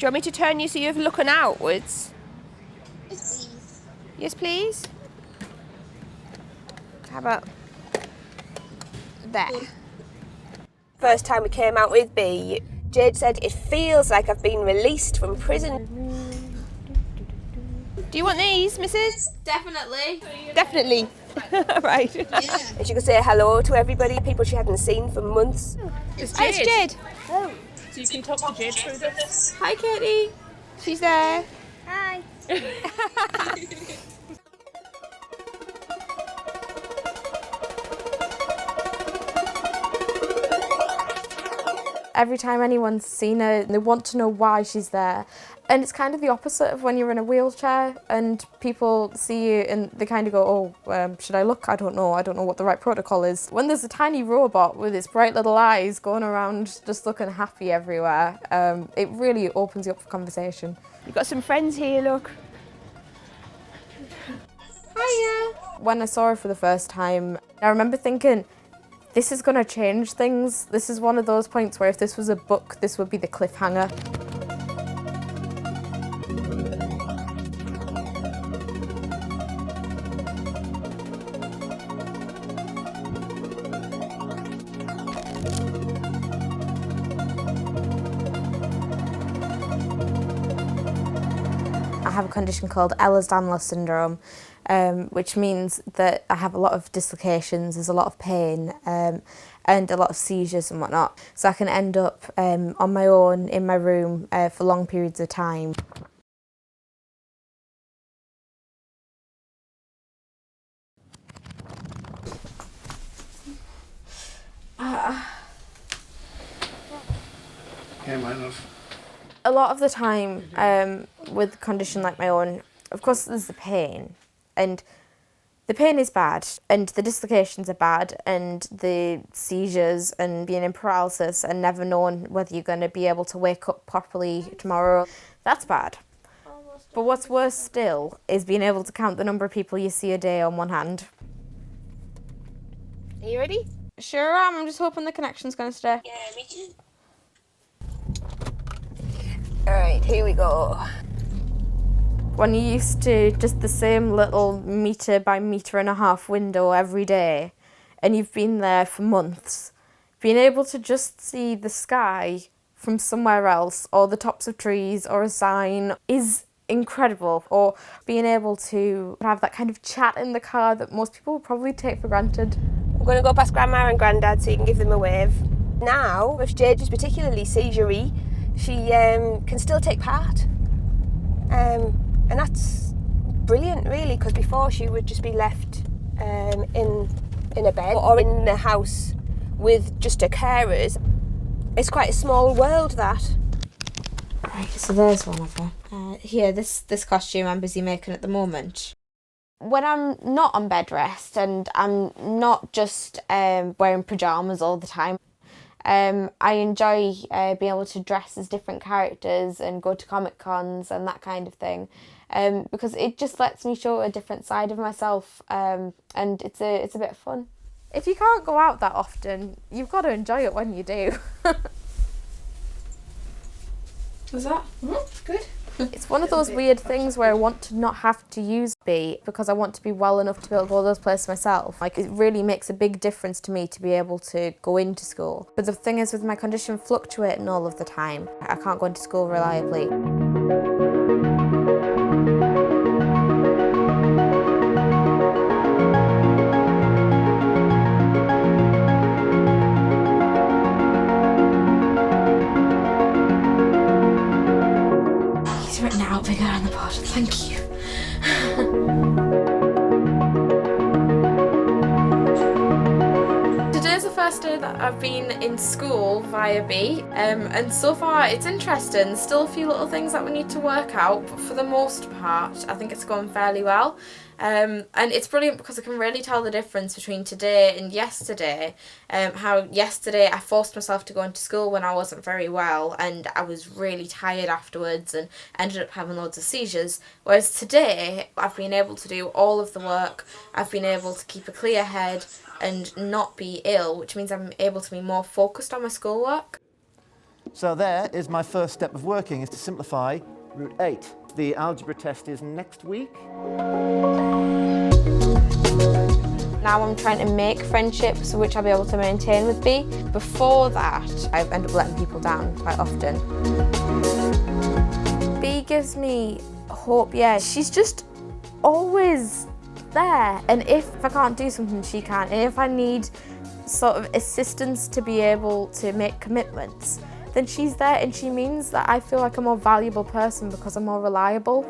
Do you want me to turn you so you're looking outwards? Yes, please. Yes, please. How about there? First time we came out with B, Jade said, "It feels like I've been released from prison." Do you want these, Mrs? Definitely. Definitely. Right. Yeah. And she could say hello to everybody, people she hadn't seen for months. It's Hi, Jade. it's Jade. Oh. So you can talk to Jade through this. Hi, Katie. She's there. Hi. Every time anyone's seen her, they want to know why she's there. And it's kind of the opposite of when you're in a wheelchair and people see you and they kind of go, oh, should I look? I don't know what the right protocol is. When there's a tiny robot with its bright little eyes going around just looking happy everywhere, it really opens you up for conversation. You've got some friends here, look. Hiya. When I saw her for the first time, I remember thinking, this is going to change things. This is one of those points where if this was a book, this would be the cliffhanger. I have a condition called Ehlers-Danlos syndrome, which means that I have a lot of dislocations, there's a lot of pain, and a lot of seizures and whatnot. So I can end up on my own in my room for long periods of time. Yeah, my love. A lot of the time with a condition like my own, of course there's the pain, and the pain is bad, and the dislocations are bad, and the seizures and being in paralysis and never knowing whether you're going to be able to wake up properly tomorrow, that's bad. But what's worse still is being able to count the number of people you see a day on one hand. Are you ready? Sure am, I'm just hoping the connection's going to stay. Yeah, me too. Alright, here we go. When you're used to just the same little metre by metre and a half window every day, and you've been there for months, being able to just see the sky from somewhere else, or the tops of trees, or a sign, is incredible. Or being able to have that kind of chat in the car that most people would probably take for granted. I'm going to go past Grandma and Grandad so you can give them a wave. Now, if Jade is particularly seizure-y, she can still take part. And that's brilliant, really, because before she would just be left in a bed or in the house with just her carers. It's quite a small world, that. Right, so there's one of her. Here, this costume I'm busy making at the moment. When I'm not on bed rest and I'm not just wearing pyjamas all the time, I enjoy being able to dress as different characters and go to Comic Cons and that kind of thing, because it just lets me show a different side of myself, and it's a bit of fun. If you can't go out that often, you've got to enjoy it when you do. Was that? Good. It's one of those weird things where I want to not have to use B because I want to be well enough to be able to go to those places myself. Like, it really makes a big difference to me to be able to go into school. But the thing is, with my condition fluctuating all of the time, I can't go into school reliably. He's written it out bigger on the board, thank you. Today's the first day that I've been in school via B, and so far it's interesting. Still a few little things that we need to work out, but for the most part I think it's going fairly well. And it's brilliant because I can really tell the difference between today and yesterday. How yesterday I forced myself to go into school when I wasn't very well and I was really tired afterwards and ended up having loads of seizures. Whereas today I've been able to do all of the work, I've been able to keep a clear head and not be ill, which means I'm able to be more focused on my schoolwork. So there is my first step of working, is to simplify root 8. The algebra test is next week. Now I'm trying to make friendships which I'll be able to maintain with B. Before that, I end up letting people down quite often. B gives me hope, yeah. She's just always there. And if I can't do something, she can. And if I need sort of assistance to be able to make commitments, then she's there, and she means that I feel like a more valuable person because I'm more reliable.